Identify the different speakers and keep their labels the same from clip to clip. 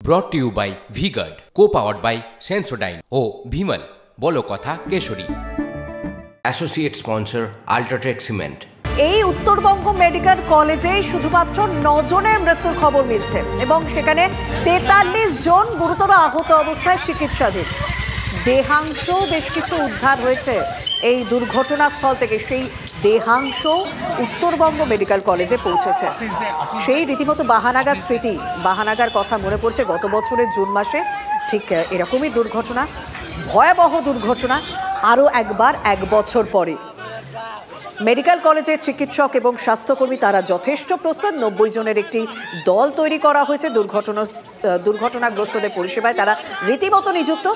Speaker 1: ব্রট to you by V-Guard, co-powered by Sensodyne ও ভিমল বলো কথা কেশরী। Associate sponsor UltraTech cement.
Speaker 2: এই উত্তরবঙ্গ মেডিকেল কলেজে শুধুমাত্র 9 জনের মৃত্যুর খবর মিলছে এবং সেখানে 43 জন গুরুতর আহত অবস্থায় চিকিৎসাধীন। দেহাংশ বেশ কিছু উদ্ধার হয়েছে এই দুর্ঘটনাস্থল থেকে। সেই দেহাংশ উত্তরবঙ্গ মেডিকেল কলেজে পৌঁছেছে। সেই রীতিমতো বাহানাগার স্মৃতি, বাহানাগার কথা মনে পড়ছে। গত বছরের জুন মাসে ঠিক এরকমই দুর্ঘটনা, ভয়াবহ দুর্ঘটনা, আরও একবার 1 বছর পরে। মেডিকেল কলেজের চিকিৎসক এবং স্বাস্থ্যকর্মী তারা যথেষ্ট প্রস্তুত। 90 জনের একটি দল তৈরি করা হয়েছে দুর্ঘটনাগ্রস্তদের পরিষেবায়। তারা রীতিমতো নিযুক্ত।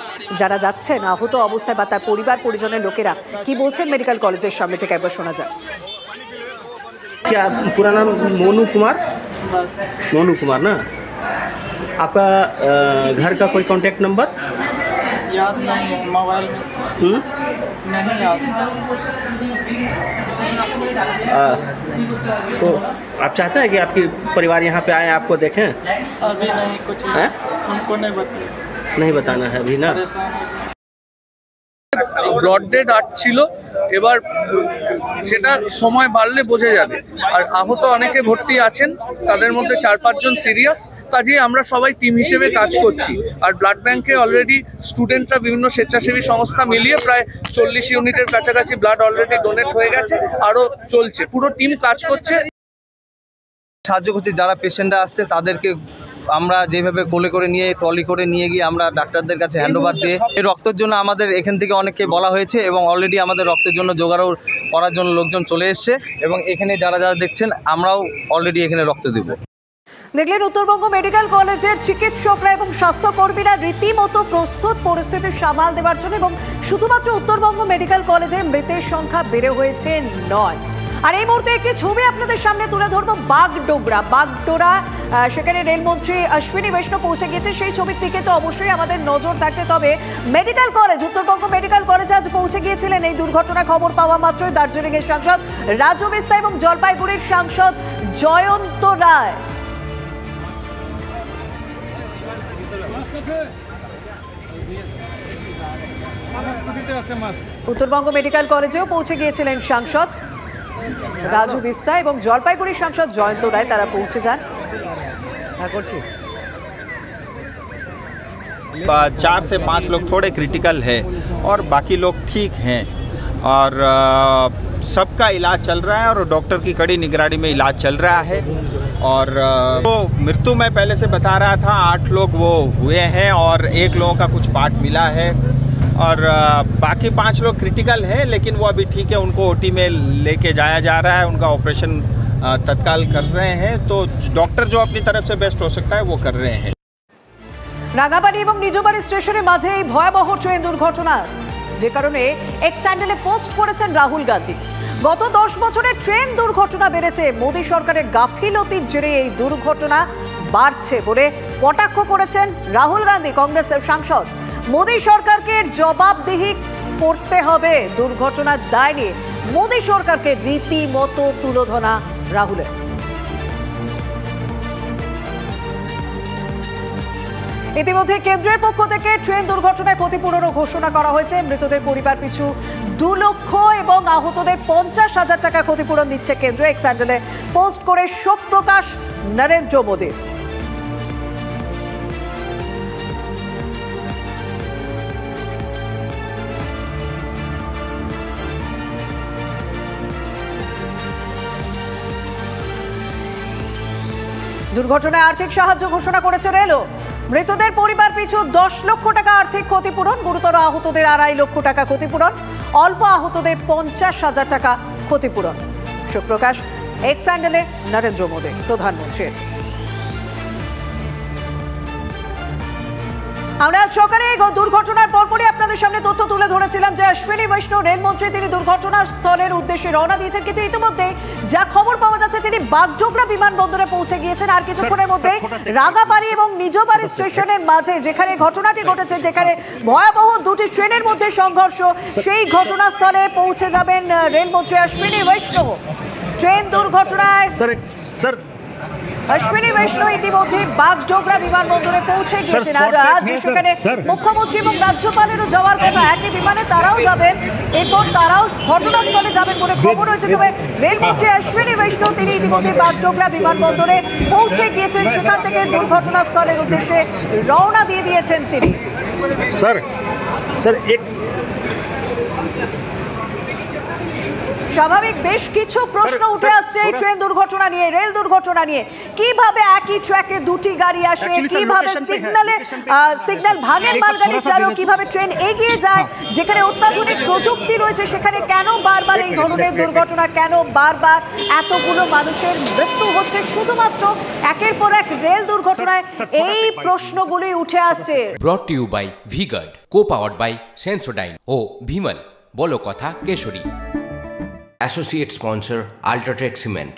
Speaker 2: যারা যাচ্ছেন আহত অবস্থায় বা তার পরিবার পরিজনের লোকেরা কি বলছেন মেডিকেল কলেজের সামনে থেকে একবার শোনা যায়।
Speaker 3: क्या पूरा नाम? मोनू कुमार। मोनू कुमार ना? आपका घर का कोई कांटेक्ट नंबर
Speaker 4: याद नहीं है, मोबाइल में नहीं याद।
Speaker 3: तो आप चाहते हैं कि आपकी परिवार यहाँ पे आए, आपको देखें?
Speaker 4: अभी नहीं, कुछ हमको नहीं बताना
Speaker 3: है अभी ना।
Speaker 5: ব্রড ডেড ছিল, এবার সেটা সময় বাড়লে বোঝা যাবে। আর আহত অনেকে ভর্তি আছেন, তাদের মধ্যে 4-5 জন সিরিয়াস। কাজেই আমরা সবাই টিম হিসেবে কাজ করছি। আর ব্লাড ব্যাংকে অলরেডি স্টুডেন্টরা বিভিন্ন স্বেচ্ছাসেবী সংস্থা মিলিয়ে প্রায় 40 ইউনিটের কাছাকাছি ব্লাড অলরেডি ডোনেট হয়ে গেছে, আরও চলছে। পুরো টিম কাজ করছে,
Speaker 6: সাহায্য করছি। যারা পেশেন্টরা আসছে তাদেরকে আমরা যেভাবে কোলে করে নিয়ে ট্রলি করে নিয়ে গিয়ে আমরা ডাক্তারদের কাছে হ্যান্ডওভার দিয়ে, এই রক্তের জন্য আমাদের এখান থেকে অনেককে বলা হয়েছে এবং অলরেডি আমাদের রক্তের জন্য জোগাড় করার জন্য লোকজন চলে এসছে এবং এখানে যারা যারা দেখছেন আমরাও অলরেডি এখানে রক্ত দেব।
Speaker 2: দেখলেন উত্তরবঙ্গ মেডিকেল কলেজের চিকিৎসকরা এবং স্বাস্থ্যকর্মীরা রীতিমতো প্রস্তুত পরিস্থিতি সামাল দেওয়ার জন্য। এবং শুধুমাত্র উত্তরবঙ্গ মেডিকেল কলেজে মৃতের সংখ্যা বেড়ে হয়েছে 9। আর এই মুহূর্তে একটি ছবি আপনাদের সামনে তুলে ধরবো বাগডোরা। সেখানে রেলমন্ত্রী অশ্বিনী বৈষ্ণব পৌঁছে গিয়েছে। সেই ছবির দিকে তো অবশ্যই আমাদের নজর থাকতে। তবে মেডিকেল কলেজ, উত্তরবঙ্গ মেডিকেল কলেজে আজ পৌঁছে গিয়েছিলেন এই দুর্ঘটনার খবর পাওয়া মাত্রই দার্জিলিংয়ের সাংসদ রাজু বিস্তা এবং জলপাইগুড়ির সাংসদ জয়ন্ত রায়। উত্তরবঙ্গ মেডিকেল কলেজেও পৌঁছে গিয়েছিলেন সাংসদ রাজু বিস্তা এবং জলপাইগুড়ির সাংসদ জয়ন্ত রায়। তারা পৌঁছে যান।
Speaker 7: 4 से 5 लोग थोड़े क्रिटिकल है और बाकी लोग ठीक हैं और सबका इलाज चल रहा है और डॉक्टर की कड़ी निगरानी में इलाज चल रहा है। और तो मृत्यु मैं पहले से बता रहा था, 8 लोग वो हुए हैं और 1 लोगों का कुछ पार्ट मिला है और बाकी 5 लोग क्रिटिकल हैं, लेकिन वो अभी ठीक है। उनको ओटी में लेके जाया जा रहा है, उनका ऑपरेशन तत्काल कर रहे हैं। तो डॉक्टर जो अपनी तरफ से बेस्ट हो सकता है वो कर रहे हैं।
Speaker 2: রাঙাবাড়ি এবং নিজবাড়ি স্টেশনের মাঝে এই ভয়াবহ ট্রেন দুর্ঘটনা, যে কারণে এক্স হ্যান্ডেলে পোস্ট করেছেন রাহুল গান্ধী। গত 10 বছরে ট্রেন দুর্ঘটনা বেড়েছে, মোদী সরকারের গাফিলতির জেরে এই দুর্ঘটনা বাড়ছে বলে কটাক্ষ করেছেন রাহুল গান্ধী, কংগ্রেসের সাংসদ। মোদী সরকারকে জবাবদিহি করতে হবে দুর্ঘটনার দায় নিয়ে। মোদী সরকারকে রীতিমতো তুলোধনা রাহুলের। ইতিমধ্যে কেন্দ্রের পক্ষ থেকে ট্রেন দুর্ঘটনায় ক্ষতিপূরণও ঘোষণা করা হয়েছে। মৃতদের পরিবার পিছু 2 লক্ষ এবং আহতদের 50,000 টাকা ক্ষতিপূরণ দিচ্ছে কেন্দ্র। এক্স হ্যান্ডেলে পোস্ট করে শোক প্রকাশ নরেন্দ্র মোদীর। দুর্ঘটনায় আর্থিক সাহায্য ঘোষণা করেছে রেলও। মৃতদের পরিবার পিছু 10 লক্ষ টাকা আর্থিক ক্ষতিপূরণ, গুরুতর আহতদের 2.5 লক্ষ টাকা ক্ষতিপূরণ, অল্প আহতদের 50,000 টাকা ক্ষতিপূরণ। শোক প্রকাশ এক্স হ্যান্ডেলে নরেন্দ্র মোদী প্রধানমন্ত্রীর। আমরা সকালে দুর্ঘটনার পরপরই আপনাদের সামনে তথ্য তুলে ধরেছিলাম যে অশ্বিনী বৈষ্ণব রেলমন্ত্রী তিনি দুর্ঘটনার স্থলের উদ্দেশ্যে রওনা দিয়েছেন। কিন্তু ইতিমধ্যে যা খবর পাওয়া যাচ্ছে তিনি বাগডোগরা বিমানবন্দরে পৌঁছে গিয়েছেন। আর কিছুক্ষণের মধ্যে রাঙাবাড়ি এবং নিজবাড়ি স্টেশনের মাঝে যেখানে ঘটনাটি ঘটেছে, যেখানে ভয়াবহ 2টি ট্রেনের মধ্যে সংঘর্ষ, সেই ঘটনাস্থলে পৌঁছে যাবেন রেলমন্ত্রী অশ্বিনী বৈষ্ণব। ট্রেন দুর্ঘটনায় অশ্বিনী বৈষ্ণব ইতিমধ্যে বাগডোগরা বিমানবন্দরে পৌঁছে গিয়েছেন আর আজ সেখানে মুখ্যমন্ত্রী এবং রাজ্যপালেরও যাওয়ার কথা, একই বিমানে তারাও যাবেন, এরপর তারাও ঘটনাস্থলে যাবেন বলে খবর হয়েছে। তবে রেলমন্ত্রী অশ্বিনী বৈষ্ণব তিনি ইতিমধ্যে বাগডোগরা বিমানবন্দরে পৌঁছে গিয়েছেন, সেখান থেকে দুর্ঘটনাস্থলের উদ্দেশ্যে রওনা দিয়ে দিয়েছেন তিনি। স্বাভাবিক বেশ কিছু প্রশ্ন উঠে আসছে এই ট্রেন দুর্ঘটনা নিয়ে, রেল দুর্ঘটনা নিয়ে। কিভাবে একই ট্র্যাকে দুটি গাড়ি আসে, কিভাবে সিগন্যাল ভাঙেন মালগাড়ির চালক, কিভাবে ট্রেন এগিয়ে যায় যেখানে অত্যাধুনিক প্রযুক্তি রয়েছে, সেখানে কেন বারবার এই ধরনের দুর্ঘটনা, কেন বারবার এতগুলো মানুষের মৃত্যু হচ্ছে শুধুমাত্র একের পর এক রেল দুর্ঘটনায়, এই প্রশ্নগুলোই উঠে আসছে।
Speaker 1: Brought to you by V-Guard, co powered by Sensodyne ও ভিমল, বলো কথা Keshari. Associate sponsor Ultratech Cement.